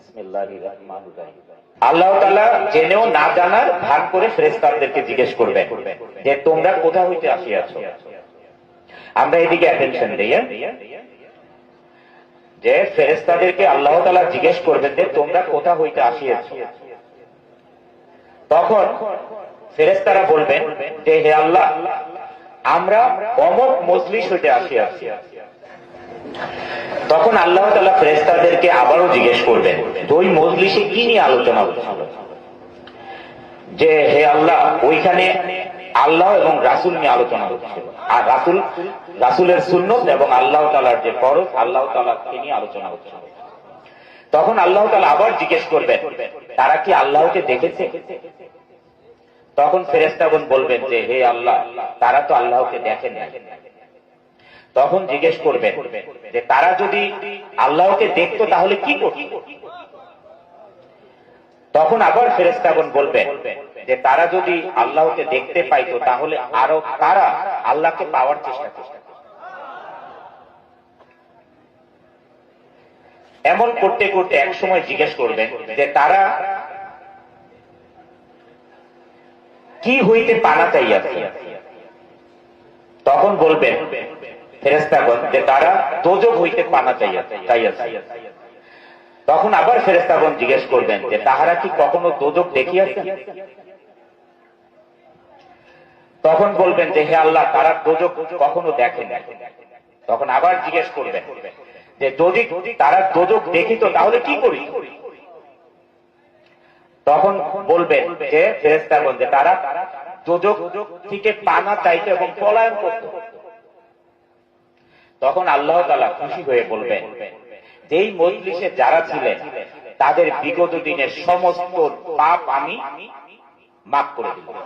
বিসমিল্লাহির রহমানির রহিম। আল্লাহ তাআলা জেনেও না জানার ভাগ করে ফেরেশতাদেরকে জিজ্ঞেস করবেন যে তোমরা কোথা হইতে আসিয়াছো। আমরা এদিকে অ্যাটেনশন দেই, যে ফেরেশতাদেরকে আল্লাহ তাআলা জিজ্ঞেস করবেন যে তোমরা কোথা হইতে আসিয়াছো। তখন ফেরেশতারা বলবেন যে হে আল্লাহ, আমরা অমুক মজলিস হইতে আসিয়াছি। তখন আল্লাহ তাআলা ফেরেশতাদেরকে আবারও জিজ্ঞেস করবেন যে ওই মজলিসে কি নিয়ে আলোচনা হচ্ছিল। যে হে আল্লাহ, ওইখানে আল্লাহ এবং রাসূল নিয়ে আলোচনা হচ্ছিল, আর রাসূলের সুন্নত এবং আল্লাহ তাআলার যে ফরজ, আল্লাহ তাআলাকে নিয়ে আলোচনা হচ্ছিল। তখন আল্লাহ তাআলা আবার জিজ্ঞেস করবেন তারা কি আল্লাহকে দেখেছে। তখন ফেরেশতাগণ বলবেন যে হে আল্লাহ, তারা তো আল্লাহকে দেখেন না। তখন জিজ্ঞেস করবেন যে তারা যদি আল্লাহকে দেখতো তাহলে কি করত। তখন আবার ফেরেশতাগণ বলবেন যে তারা যদি আল্লাহকে দেখতে পাইতো তাহলে আরো তারা আল্লাহকে পাওয়ার চেষ্টা করত। এমন করতে করতে এক সময় জিজ্ঞেস করবেন যে তারা কি হইতে পানা চাইয়াছে। তখন বলবেন ফেরেশতাগণ যে তারা দোজখ হইতে পানা চাইয়াছে। তখন আবার ফেরেশতাগণ জিজ্ঞেস করবেন যে তাহারা কি কখনো দোজখ দেখিয়াছেন। তখন বলবেন যে হে আল্লাহ, তারা দোজখ কখনো দেখেন। তখন আবার জিজ্ঞেস করবেন যে যদি তারা দোজখ দেখিত তাহলে কি করি। তখন বলবেন যে ফেরেশতাগণ যে তারা দোজখ থেকে পানা চাইতো এবং পলায়ন করত। তখন আল্লাহ তাআলা খুশি হয়ে বলবেন যেই মজলিসে যারা ছিলেন তাদের বিগত দিনের সমস্ত পাপ আমি মাফ করে দিলাম।